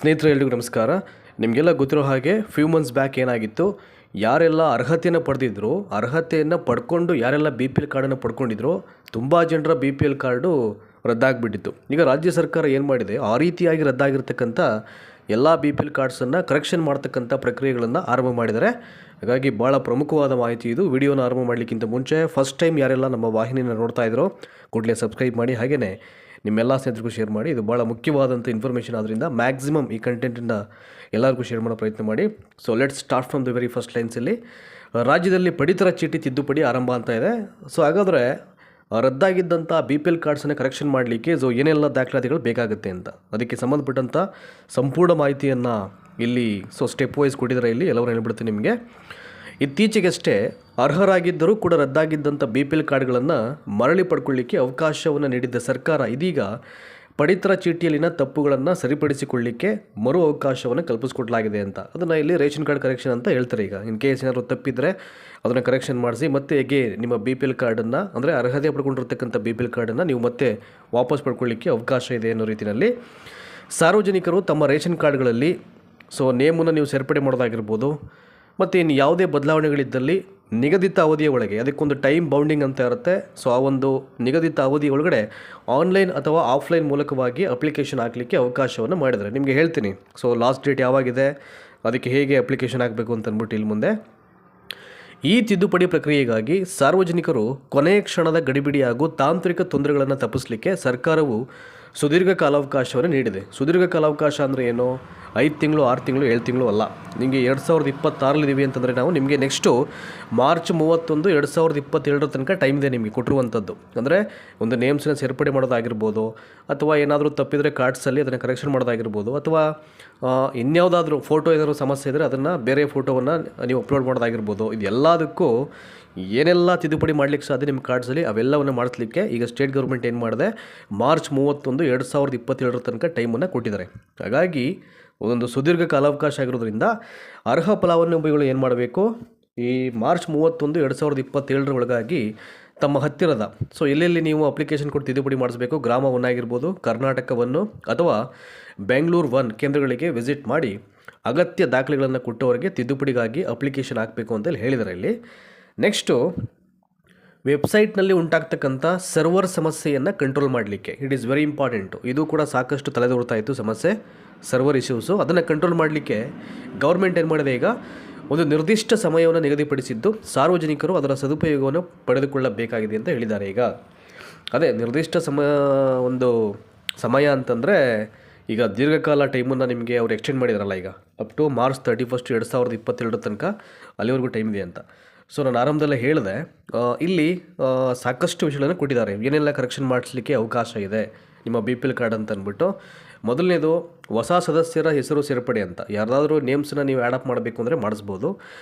ಸ್ನೇಹಿತರೆ ಎಲ್ರಿಗೂ ನಮಸ್ಕಾರ. ನಿಮಗೆಲ್ಲ ಗೊತ್ತಿರೋ ಹಾಗೆ ಫ್ಯೂ ಮಂತ್ಸ್ ಬ್ಯಾಕ್ ಏನಾಗಿತ್ತು, ಯಾರೆಲ್ಲ ಅರ್ಹತೆಯನ್ನು ಪಡೆದಿದ್ರು, ಅರ್ಹತೆಯನ್ನು ಪಡ್ಕೊಂಡು ಯಾರೆಲ್ಲ ಬಿ ಪಿ ಎಲ್ ಕಾರ್ಡನ್ನು ಪಡ್ಕೊಂಡಿದ್ರು, ತುಂಬ ಜನರ ಬಿ ಪಿ ಎಲ್ ಕಾರ್ಡು ರದ್ದಾಗಿಬಿಟ್ಟಿತ್ತು. ಈಗ ರಾಜ್ಯ ಸರ್ಕಾರ ಏನು ಮಾಡಿದೆ, ಆ ರೀತಿಯಾಗಿ ರದ್ದಾಗಿರ್ತಕ್ಕಂಥ ಎಲ್ಲ ಬಿ ಪಿ ಎಲ್ ಕಾರ್ಡ್ಸನ್ನು ಕರೆಕ್ಷನ್ ಮಾಡ್ತಕ್ಕಂಥ ಪ್ರಕ್ರಿಯೆಗಳನ್ನು ಆರಂಭ ಮಾಡಿದ್ದಾರೆ. ಹಾಗಾಗಿ ಭಾಳ ಪ್ರಮುಖವಾದ ಮಾಹಿತಿ ಇದು. ವಿಡಿಯೋನ ಆರಂಭ ಮಾಡಲಿಕ್ಕಿಂತ ಮುಂಚೆ ಫಸ್ಟ್ ಟೈಮ್ ಯಾರೆಲ್ಲ ನಮ್ಮ ವಾಹಿನಿಯನ್ನು ನೋಡ್ತಾ ಇದ್ರೋ ಕೂಡಲೇ ಸಬ್ಸ್ಕ್ರೈಬ್ ಮಾಡಿ, ಹಾಗೆಯೇ ನಿಮ್ಮೆಲ್ಲ ಸ್ನೇಹಿತರಿಗೂ ಶೇರ್ ಮಾಡಿ. ಇದು ಭಾಳ ಮುಖ್ಯವಾದಂಥ ಇನ್ಫಾರ್ಮೇಷನ್ ಆದ್ದರಿಂದ ಮ್ಯಾಕ್ಸಿಮಮ್ ಈ ಕಂಟೆಂಟನ್ನು ಎಲ್ಲರಿಗೂ ಶೇರ್ ಮಾಡೋ ಪ್ರಯತ್ನ ಮಾಡಿ. So let's start from the very first ಲೈನ್ಸಲ್ಲಿ. ರಾಜ್ಯದಲ್ಲಿ ಪಡಿತರ ಚೀಟಿ ತಿದ್ದುಪಡಿ ಆರಂಭ ಅಂತ ಇದೆ. ಸೊ ಹಾಗಾದರೆ ರದ್ದಾಗಿದ್ದಂಥ ಬಿ ಪಿ ಎಲ್ ಕಾರ್ಡ್ಸನ್ನು ಕರೆಕ್ಷನ್ ಮಾಡಲಿಕ್ಕೆ ಏನೆಲ್ಲ ದಾಖಲಾತಿಗಳು ಬೇಕಾಗುತ್ತೆ ಅಂತ, ಅದಕ್ಕೆ ಸಂಬಂಧಪಟ್ಟಂಥ ಸಂಪೂರ್ಣ ಮಾಹಿತಿಯನ್ನು ಇಲ್ಲಿ ಸ್ಟೆಪ್ ವೈಸ್ ಕೊಟ್ಟಿದ್ದಾರೆ. ಇಲ್ಲಿ ಎಲ್ಲರೂ ಹೇಳ್ಬಿಡ್ತೀನಿ ನಿಮಗೆ. ಇತ್ತೀಚೆಗಷ್ಟೇ ಅರ್ಹರಾಗಿದ್ದರೂ ಕೂಡ ರದ್ದಾಗಿದ್ದಂಥ ಬಿ ಪಿ ಎಲ್ ಕಾರ್ಡ್ಗಳನ್ನು ಮರಳಿ ಪಡ್ಕೊಳ್ಳಿಕ್ಕೆ ಅವಕಾಶವನ್ನು ನೀಡಿದ್ದ ಸರ್ಕಾರ ಇದೀಗ ಪಡಿತರ ಚೀಟಿಯಲ್ಲಿನ ತಪ್ಪುಗಳನ್ನು ಸರಿಪಡಿಸಿಕೊಳ್ಳಿಕ್ಕೆ ಮರು ಅವಕಾಶವನ್ನು ಕಲ್ಪಿಸಿಕೊಡಲಾಗಿದೆ ಅಂತ. ಅದನ್ನು ಇಲ್ಲಿ ರೇಷನ್ ಕಾರ್ಡ್ ಕರೆಕ್ಷನ್ ಅಂತ ಹೇಳ್ತಾರೆ. ಈಗ ಇನ್ ಕೇಸ್ ಏನಾದರೂ ತಪ್ಪಿದರೆ ಅದನ್ನು ಕರೆಕ್ಷನ್ ಮಾಡಿಸಿ ಮತ್ತೆ ಹೇಗೆ ನಿಮ್ಮ ಬಿ ಪಿ ಎಲ್ ಕಾರ್ಡನ್ನು, ಅಂದರೆ ಅರ್ಹತೆ ಪಡ್ಕೊಂಡಿರ್ತಕ್ಕಂಥ ಬಿ ಪಿ ಎಲ್ ಕಾರ್ಡನ್ನು ನೀವು ಮತ್ತೆ ವಾಪಸ್ ಪಡ್ಕೊಳ್ಳಿಕ್ಕೆ ಅವಕಾಶ ಇದೆ ಅನ್ನೋ ರೀತಿಯಲ್ಲಿ ಸಾರ್ವಜನಿಕರು ತಮ್ಮ ರೇಷನ್ ಕಾರ್ಡ್ಗಳಲ್ಲಿ ನೇಮನ್ನು ನೀವು ಸೇರ್ಪಡೆ ಮಾಡೋದಾಗಿರ್ಬೋದು, ಮತ್ತು ಇನ್ನು ಯಾವುದೇ ಬದಲಾವಣೆಗಳಿದ್ದಲ್ಲಿ ನಿಗದಿತ ಅವಧಿಯ ಒಳಗೆ, ಅದಕ್ಕೊಂದು ಟೈಮ್ ಬೌಂಡಿಂಗ್ ಅಂತ ಇರುತ್ತೆ. ಆ ಒಂದು ನಿಗದಿತ ಅವಧಿಯ ಒಳಗಡೆ ಆನ್ಲೈನ್ ಅಥವಾ ಆಫ್ಲೈನ್ ಮೂಲಕವಾಗಿ ಅಪ್ಲಿಕೇಶನ್ ಹಾಕಲಿಕ್ಕೆ ಅವಕಾಶವನ್ನು ಮಾಡಿದ್ದಾರೆ. ನಿಮಗೆ ಹೇಳ್ತೀನಿ ಲಾಸ್ಟ್ ಡೇಟ್ ಯಾವಾಗಿದೆ, ಅದಕ್ಕೆ ಹೇಗೆ ಅಪ್ಲಿಕೇಶನ್ ಹಾಕಬೇಕು ಅಂತ ಅಂದ್ಬಿಟ್ಟು ಇಲ್ಲಿ ಮುಂದೆ. ಈ ತಿದ್ದುಪಡಿ ಪ್ರಕ್ರಿಯೆಗಾಗಿ ಸಾರ್ವಜನಿಕರು ಕೊನೆಯ ಕ್ಷಣದ ಗಡಿಬಿಡಿ ಹಾಗೂ ತಾಂತ್ರಿಕ ತೊಂದರೆಗಳನ್ನು ತಪ್ಪಿಸಲಿಕ್ಕೆ ಸರ್ಕಾರವು ಸುದೀರ್ಘ ಕಾಲಾವಕಾಶವನ್ನು ನೀಡಿದೆ. ಸುದೀರ್ಘ ಕಾಲಾವಕಾಶ ಅಂದರೆ ಏನು, 5 ತಿಂಗಳು 6 ತಿಂಗಳು 7 ತಿಂಗಳು ಅಲ್ಲ. ನಿಮಗೆ 2026 ಅಂತಂದರೆ ನಾವು ನಿಮಗೆ ನೆಕ್ಸ್ಟು ಮಾರ್ಚ್ 31, 2027 ತನಕ ಟೈಮ್ ಇದೆ ನಿಮಗೆ ಕೊಟ್ಟಿರುವಂಥದ್ದು. ಅಂದರೆ ಒಂದು ನೇಮ್ಸನ್ನ ಸೇರ್ಪಡೆ ಮಾಡೋದಾಗಿರ್ಬೋದು, ಅಥವಾ ಏನಾದರೂ ತಪ್ಪಿದರೆ ಕಾರ್ಡ್ಸಲ್ಲಿ ಅದನ್ನು ಕರೆಕ್ಷನ್ ಮಾಡೋದಾಗಿರ್ಬೋದು, ಅಥವಾ ಇನ್ಯಾವುದಾದ್ರೂ ಫೋಟೋ ಏನಾದರೂ ಸಮಸ್ಯೆ ಇದ್ದರೆ ಅದನ್ನು ಬೇರೆ ಫೋಟೋವನ್ನು ನೀವು ಅಪ್ಲೋಡ್ ಮಾಡೋದಾಗಿರ್ಬೋದು. ಇದೆಲ್ಲದಕ್ಕೂ ಏನೆಲ್ಲ ತಿದ್ದುಪಡಿ ಮಾಡಲಿಕ್ಕೆ ಸಾಧ್ಯ ನಿಮ್ಮ ಕಾರ್ಡ್ಸಲ್ಲಿ ಅವೆಲ್ಲವನ್ನು ಮಾಡಿಸ್ಲಿಕ್ಕೆ ಈಗ ಸ್ಟೇಟ್ ಗೌರ್ಮೆಂಟ್ ಏನು ಮಾಡಿದೆ, ಮಾರ್ಚ್ 31, 2027 ತನಕ ಟೈಮನ್ನು ಕೊಟ್ಟಿದ್ದಾರೆ. ಹಾಗಾಗಿ ಒಂದು ಸುದೀರ್ಘ ಕಾಲಾವಕಾಶ ಆಗಿರೋದ್ರಿಂದ ಅರ್ಹ ಫಲಾನುಭವಿಗಳು ಏನು ಮಾಡಬೇಕು, ಈ ಮಾರ್ಚ್ 31, 2027 ಒಳಗಾಗಿ ತಮ್ಮ ಹತ್ತಿರದ ಎಲ್ಲೆಲ್ಲಿ ನೀವು ಅಪ್ಲಿಕೇಶನ್ ಕೊಟ್ಟು ತಿದ್ದುಪಡಿ ಮಾಡಿಸಬೇಕು, ಗ್ರಾಮ 1 ಆಗಿರ್ಬೋದು, ಕರ್ನಾಟಕ 1 ಅಥವಾ ಬೆಂಗಳೂರು 1 ಕೇಂದ್ರಗಳಿಗೆ ವಿಸಿಟ್ ಮಾಡಿ ಅಗತ್ಯ ದಾಖಲೆಗಳನ್ನು ಕೊಟ್ಟವರಿಗೆ ತಿದ್ದುಪಡಿಗಾಗಿ ಅಪ್ಲಿಕೇಶನ್ ಹಾಕಬೇಕು ಅಂತ ಹೇಳಿದ್ದಾರೆ ಇಲ್ಲಿ. ನೆಕ್ಸ್ಟು ವೆಬ್ಸೈಟ್ನಲ್ಲಿ ಉಂಟಾಗ್ತಕ್ಕಂಥ ಸರ್ವರ್ ಸಮಸ್ಯೆಯನ್ನು ಕಂಟ್ರೋಲ್ ಮಾಡಲಿಕ್ಕೆ, ಇಟ್ ಈಸ್ ವೆರಿ ಇಂಪಾರ್ಟೆಂಟು. ಇದು ಕೂಡ ಸಾಕಷ್ಟು ತಲೆದೋರ್ತಾ ಇತ್ತು ಸಮಸ್ಯೆ, ಸರ್ವರ್ ಇಶ್ಯೂಸು. ಅದನ್ನು ಕಂಟ್ರೋಲ್ ಮಾಡಲಿಕ್ಕೆ ಗೌರ್ಮೆಂಟ್ ಏನು ಮಾಡಿದೆ, ಈಗ ಒಂದು ನಿರ್ದಿಷ್ಟ ಸಮಯವನ್ನು ನಿಗದಿಪಡಿಸಿದ್ದು ಸಾರ್ವಜನಿಕರು ಅದರ ಸದುಪಯೋಗವನ್ನು ಪಡೆದುಕೊಳ್ಳಬೇಕಾಗಿದೆ ಅಂತ ಹೇಳಿದ್ದಾರೆ. ಈಗ ಅದೇ ನಿರ್ದಿಷ್ಟ ಸಮಯ ಅಂತಂದರೆ ಈಗ ದೀರ್ಘಕಾಲ ಟೈಮನ್ನು ನಿಮಗೆ ಅವರು ಎಕ್ಸ್ಟೆಂಡ್ ಮಾಡಿದಾರಲ್ಲ, ಈಗ ಅಪ್ ಟು ಮಾರ್ಚ್ 31, 2027 ತನಕ ಅಲ್ಲಿವರೆಗೂ ಟೈಮ್ ಇದೆ ಅಂತ. ನಾನು ಆರಂಭದಲ್ಲೇ ಹೇಳಿದೆ, ಇಲ್ಲಿ ಸಾಕಷ್ಟು ವಿಷಯಗಳನ್ನು ಕೊಟ್ಟಿದ್ದಾರೆ, ಏನೆಲ್ಲ ಕರೆಕ್ಷನ್ ಮಾಡಿಸ್ಲಿಕ್ಕೆ ಅವಕಾಶ ಇದೆ ನಿಮ್ಮ ಬಿ ಪಿ ಎಲ್ ಕಾರ್ಡ್ ಅಂತ ಅಂದ್ಬಿಟ್ಟು. ಮೊದಲನೇದು ಹೊಸ ಸದಸ್ಯರ ಹೆಸರು ಸೇರ್ಪಡೆ ಅಂತ. ಯಾರಾದರೂ ನೇಮ್ಸನ್ನು ನೀವು ಆ್ಯಡ್ ಅಪ್ ಮಾಡಬೇಕು ಅಂದರೆ ಮಾಡಿಸ್ಬೋದು.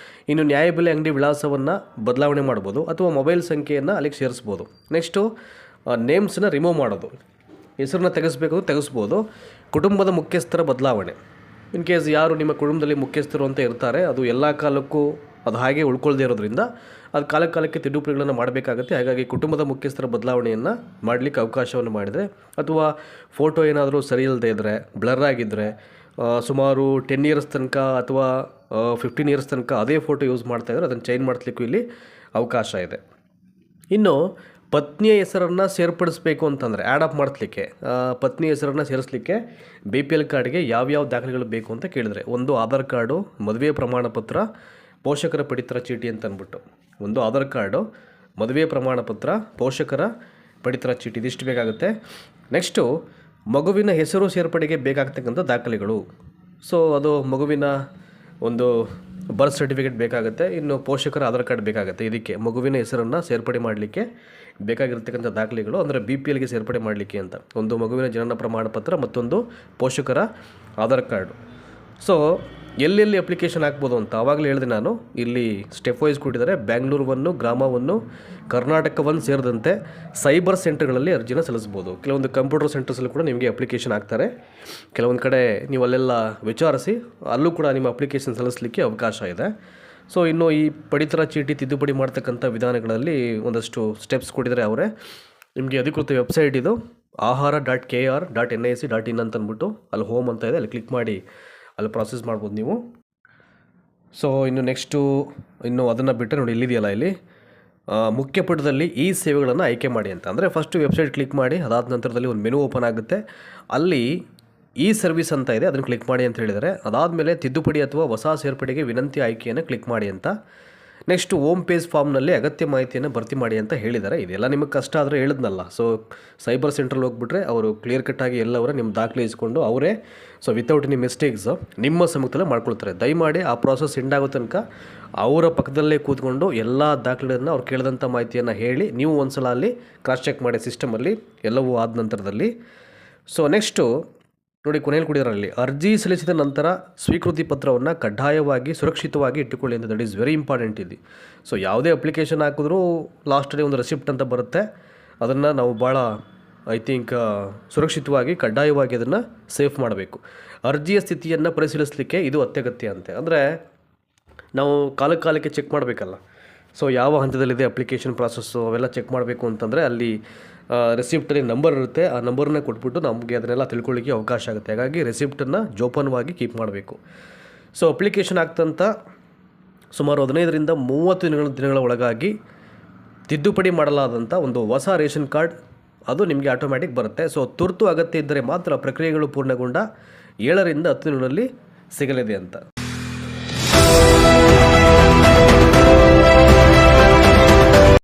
ಇನ್ನು ನ್ಯಾಯಬೆಲೆ ಅಂಗಡಿ ವಿಳಾಸವನ್ನು ಬದಲಾವಣೆ ಮಾಡ್ಬೋದು, ಅಥವಾ ಮೊಬೈಲ್ ಸಂಖ್ಯೆಯನ್ನು ಅಲ್ಲಿಗೆ ಸೇರಿಸ್ಬೋದು. ನೆಕ್ಸ್ಟು ನೇಮ್ಸನ್ನು ರಿಮೂವ್ ಮಾಡೋದು, ಹೆಸರನ್ನ ತೆಗೆಸ್ಬೋದು. ಕುಟುಂಬದ ಮುಖ್ಯಸ್ಥರ ಬದಲಾವಣೆ, ಇನ್ ಕೇಸ್ ಯಾರು ನಿಮ್ಮ ಕುಟುಂಬದಲ್ಲಿ ಮುಖ್ಯಸ್ಥರು ಅಂತ ಇರ್ತಾರೆ, ಅದು ಎಲ್ಲ ಕಾಲಕ್ಕೂ ಅದು ಹಾಗೆ ಉಳ್ಕೊಳ್ಳದೇ ಇರೋದ್ರಿಂದ ಅದು ಕಾಲಕ್ಕೆ ತಿದ್ದುಪಡಿಗಳನ್ನು ಮಾಡಬೇಕಾಗುತ್ತೆ. ಹಾಗಾಗಿ ಕುಟುಂಬದ ಮುಖ್ಯಸ್ಥರ ಬದಲಾವಣೆಯನ್ನು ಮಾಡಲಿಕ್ಕೆ ಅವಕಾಶವನ್ನು ಮಾಡಿದರೆ, ಅಥವಾ ಫೋಟೋ ಏನಾದರೂ ಸರಿ ಇಲ್ಲದೆ ಇದ್ದರೆ, ಬ್ಲರ್ ಆಗಿದ್ದರೆ, ಸುಮಾರು 10 ಇಯರ್ಸ್ ತನಕ ಅಥವಾ 15 ಇಯರ್ಸ್ ತನಕ ಅದೇ ಫೋಟೋ ಯೂಸ್ ಮಾಡ್ತಾಯಿದ್ರೆ ಅದನ್ನು ಚೇಂಜ್ ಮಾಡಿಸ್ಲಿಕ್ಕೂ ಇಲ್ಲಿ ಅವಕಾಶ ಇದೆ. ಇನ್ನು ಪತ್ನಿಯ ಹೆಸರನ್ನು ಸೇರ್ಪಡಿಸಬೇಕು ಅಂತಂದರೆ, ಆ್ಯಡ್ ಅಪ್ ಮಾಡಿಸ್ಲಿಕ್ಕೆ, ಪತ್ನಿಯ ಹೆಸರನ್ನು ಸೇರಿಸಲಿಕ್ಕೆ ಬಿ ಪಿ ಎಲ್ ಕಾರ್ಡ್ಗೆ ಯಾವ್ಯಾವ ದಾಖಲೆಗಳು ಬೇಕು ಅಂತ ಕೇಳಿದರೆ, ಒಂದು ಆಧಾರ್ ಕಾರ್ಡು, ಮದುವೆ ಪ್ರಮಾಣ ಪತ್ರ, ಪೋಷಕರ ಪಡಿತರ ಚೀಟಿ ಅಂತ ಅಂದ್ಬಿಟ್ಟು. ಒಂದು ಆಧಾರ್ ಕಾರ್ಡು, ಮದುವೆ ಪ್ರಮಾಣ ಪತ್ರ, ಪೋಷಕರ ಪಡಿತರ ಚೀಟಿ, ಇದಿಷ್ಟು ಬೇಕಾಗುತ್ತೆ. ನೆಕ್ಸ್ಟು ಮಗುವಿನ ಹೆಸರು ಸೇರ್ಪಡೆಗೆ ಬೇಕಾಗ್ತಕ್ಕಂಥ ದಾಖಲೆಗಳು. ಅದು ಮಗುವಿನ ಒಂದು ಬರ್ತ್ ಸರ್ಟಿಫಿಕೇಟ್ ಬೇಕಾಗುತ್ತೆ, ಇನ್ನು ಪೋಷಕರ ಆಧಾರ್ ಕಾರ್ಡ್ ಬೇಕಾಗುತ್ತೆ. ಇದಕ್ಕೆ ಮಗುವಿನ ಹೆಸರನ್ನು ಸೇರ್ಪಡೆ ಮಾಡಲಿಕ್ಕೆ ಬೇಕಾಗಿರ್ತಕ್ಕಂಥ ದಾಖಲೆಗಳು, ಅಂದರೆ ಬಿ ಪಿ ಎಲ್ಗೆ ಸೇರ್ಪಡೆ ಮಾಡಲಿಕ್ಕೆ ಅಂತ. ಒಂದು ಮಗುವಿನ ಜನನ ಪ್ರಮಾಣ ಪತ್ರ, ಮತ್ತೊಂದು ಪೋಷಕರ ಆಧಾರ್ ಕಾರ್ಡು. ಎಲ್ಲೆಲ್ಲಿ ಅಪ್ಲಿಕೇಶನ್ ಹಾಕ್ಬೋದು ಅಂತ ಆವಾಗಲೇ ಹೇಳಿದೆ ನಾನು. ಇಲ್ಲಿ ಸ್ಟೆಪ್ ವೈಸ್ ಕೊಟ್ಟಿದ್ದಾರೆ. ಬೆಂಗಳೂರು 1, ಗ್ರಾಮ 1, ಕರ್ನಾಟಕ 1 ಸೇರಿದಂತೆ ಸೈಬರ್ ಸೆಂಟರ್ಗಳಲ್ಲಿ ಅರ್ಜಿನ ಸಲ್ಲಿಸ್ಬೋದು. ಕೆಲವೊಂದು ಕಂಪ್ಯೂಟರ್ ಸೆಂಟರ್ಸಲ್ಲೂ ಕೂಡ ನಿಮಗೆ ಅಪ್ಲಿಕೇಶನ್ ಹಾಕ್ತಾರೆ. ಕೆಲವೊಂದು ಕಡೆ ನೀವು ಅಲ್ಲೆಲ್ಲ ವಿಚಾರಿಸಿ ಅಲ್ಲೂ ಕೂಡ ನಿಮ್ಮ ಅಪ್ಲಿಕೇಶನ್ ಸಲ್ಲಿಸಲಿಕ್ಕೆ ಅವಕಾಶ ಇದೆ. ಇನ್ನು ಈ ಪಡಿತರ ಚೀಟಿ ತಿದ್ದುಪಡಿ ಮಾಡ್ತಕ್ಕಂಥ ವಿಧಾನಗಳಲ್ಲಿ ಒಂದಷ್ಟು ಸ್ಟೆಪ್ಸ್ ಕೊಟ್ಟಿದ್ದಾರೆ ಅವರೇ. ನಿಮಗೆ ಅಧಿಕೃತ ವೆಬ್ಸೈಟ್ ಇದು, ahara.kr.nic.in ಅಂತ ಅಂದ್ಬಿಟ್ಟು ಅಲ್ಲಿ ಹೋಮ್ ಅಂತ ಇದೆ, ಅಲ್ಲಿ ಕ್ಲಿಕ್ ಮಾಡಿ ಅಲ್ಲಿ ಪ್ರಾಸೆಸ್ ಮಾಡ್ಬೋದು ನೀವು. ಸೊ ಇನ್ನು ಅದನ್ನು ಬಿಟ್ಟರೆ ನೋಡಿ ಇಲ್ಲಿದೆಯಲ್ಲ, ಇಲ್ಲಿ ಮುಖ್ಯ ಪುಟದಲ್ಲಿ ಈ ಸೇವೆಗಳನ್ನು ಆಯ್ಕೆ ಮಾಡಿ ಅಂತ. ಅಂದರೆ ಫಸ್ಟು ವೆಬ್ಸೈಟ್ ಕ್ಲಿಕ್ ಮಾಡಿ, ಅದಾದ ನಂತರದಲ್ಲಿ ಒಂದು ಮೆನು ಓಪನ್ ಆಗುತ್ತೆ, ಅಲ್ಲಿ ಈ ಸರ್ವಿಸ್ ಅಂತ ಇದೆ, ಅದನ್ನು ಕ್ಲಿಕ್ ಮಾಡಿ ಅಂತ ಹೇಳಿದರೆ, ಅದಾದಮೇಲೆ ತಿದ್ದುಪಡಿ ಅಥವಾ ಹೊಸ ಸೇರ್ಪಡೆಗೆ ವಿನಂತಿ ಆಯ್ಕೆಯನ್ನು ಕ್ಲಿಕ್ ಮಾಡಿ ಅಂತ. ನೆಕ್ಸ್ಟು ಹೋಮ್ ಪೇಜ್ ಫಾರ್ಮ್ನಲ್ಲಿ ಅಗತ್ಯ ಮಾಹಿತಿಯನ್ನು ಭರ್ತಿ ಮಾಡಿ ಅಂತ ಹೇಳಿದ್ದಾರೆ. ಇದೆಲ್ಲ ನಿಮಗೆ ಕಷ್ಟ ಆದರೆ ಹೇಳಿದ್ನಲ್ಲ, ಸೊ ಸೈಬರ್ ಸೆಂಟ್ರಲ್ಲಿ ಹೋಗ್ಬಿಟ್ರೆ ಅವರು ಕ್ಲಿಯರ್ ಕಟ್ಟಾಗಿ ಎಲ್ಲವರ ನಿಮ್ಮ ದಾಖಲೆ ಇಸ್ಕೊಂಡು ಅವರೇ ವಿತೌಟ್ ಎನಿ ಮಿಸ್ಟೇಕ್ಸ್ ನಿಮ್ಮ ಸಮ್ಮುಖದಲ್ಲೇ ಮಾಡ್ಕೊಳ್ತಾರೆ. ದಯಮಾಡಿ ಆ ಪ್ರಾಸೆಸ್ ಎಂಡ್ ಆಗೋ ತನಕ ಅವರ ಪಕ್ಕದಲ್ಲೇ ಕೂತ್ಕೊಂಡು ಎಲ್ಲ ದಾಖಲೆಯನ್ನು ಅವ್ರು ಕೇಳಿದಂಥ ಮಾಹಿತಿಯನ್ನು ಹೇಳಿ ನೀವು ಒಂದು ಸಲ ಅಲ್ಲಿ ಕ್ರಾಸ್ ಚೆಕ್ ಮಾಡಿ ಸಿಸ್ಟಮಲ್ಲಿ ಎಲ್ಲವೂ ಆದ ನಂತರದಲ್ಲಿ. ಸೊ ನೆಕ್ಸ್ಟು ನೋಡಿ ಕೊನೆಯಲ್ಲಿ ಕೊಡಿದ್ರಲ್ಲಿ ಅರ್ಜಿ ಸಲ್ಲಿಸಿದ ನಂತರ ಸ್ವೀಕೃತಿ ಪತ್ರವನ್ನು ಕಡ್ಡಾಯವಾಗಿ ಸುರಕ್ಷಿತವಾಗಿ ಇಟ್ಟುಕೊಳ್ಳಿ ಅಂತ. ದಟ್ ಈಸ್ ವೆರಿ ಇಂಪಾರ್ಟೆಂಟ್ ಇದು. ಸೊ ಯಾವುದೇ ಅಪ್ಲಿಕೇಶನ್ ಹಾಕಿದ್ರೂ ಲಾಸ್ಟಲ್ಲಿ ಒಂದು ರೆಸಿಪ್ಟ್ ಅಂತ ಬರುತ್ತೆ, ಅದನ್ನು ನಾವು ಭಾಳ ಸುರಕ್ಷಿತವಾಗಿ ಕಡ್ಡಾಯವಾಗಿ ಅದನ್ನು ಸೇಫ್ ಮಾಡಬೇಕು. ಅರ್ಜಿಯ ಸ್ಥಿತಿಯನ್ನು ಪರಿಶೀಲಿಸಲಿಕ್ಕೆ ಇದು ಅತ್ಯಗತ್ಯ ಅಂತೆ. ಅಂದರೆ ನಾವು ಕಾಲಕ್ಕೆ ಚೆಕ್ ಮಾಡಬೇಕಲ್ಲ, ಸೊ ಯಾವ ಹಂತದಲ್ಲಿದೆ ಅಪ್ಲಿಕೇಶನ್ ಪ್ರಾಸೆಸ್ಸು ಅವೆಲ್ಲ ಚೆಕ್ ಮಾಡಬೇಕು ಅಂತಂದರೆ ಅಲ್ಲಿ ರೆಸಿಪ್ಟಲ್ಲಿ ನಂಬರ್ ಇರುತ್ತೆ, ಆ ನಂಬರನ್ನ ಕೊಟ್ಬಿಟ್ಟು ನಮಗೆ ಅದನ್ನೆಲ್ಲ ತಿಳ್ಕೊಳ್ಳಿಕ್ಕೆ ಅವಕಾಶ ಆಗುತ್ತೆ. ಹಾಗಾಗಿ ರೆಸಿಪ್ಟನ್ನು ಜೋಪಾನವಾಗಿ ಕೀಪ್ ಮಾಡಬೇಕು. ಸೊ ಅಪ್ಲಿಕೇಶನ್ ಆಗ್ತಂತ ಸುಮಾರು 15ರಿಂದ 30 ದಿನಗಳ ಒಳಗಾಗಿ ತಿದ್ದುಪಡಿ ಮಾಡಲಾದಂಥ ಒಂದು ಹೊಸ ರೇಷನ್ ಕಾರ್ಡ್ ಅದು ನಿಮಗೆ ಆಟೋಮ್ಯಾಟಿಕ್ ಬರುತ್ತೆ. ಸೊ ತುರ್ತು ಅಗತ್ಯ ಇದ್ದರೆ ಮಾತ್ರ ಪ್ರಕ್ರಿಯೆಗಳು ಪೂರ್ಣಗೊಂಡ 7ರಿಂದ 10 ದಿನಗಳಲ್ಲಿ ಸಿಗಲಿದೆ ಅಂತ.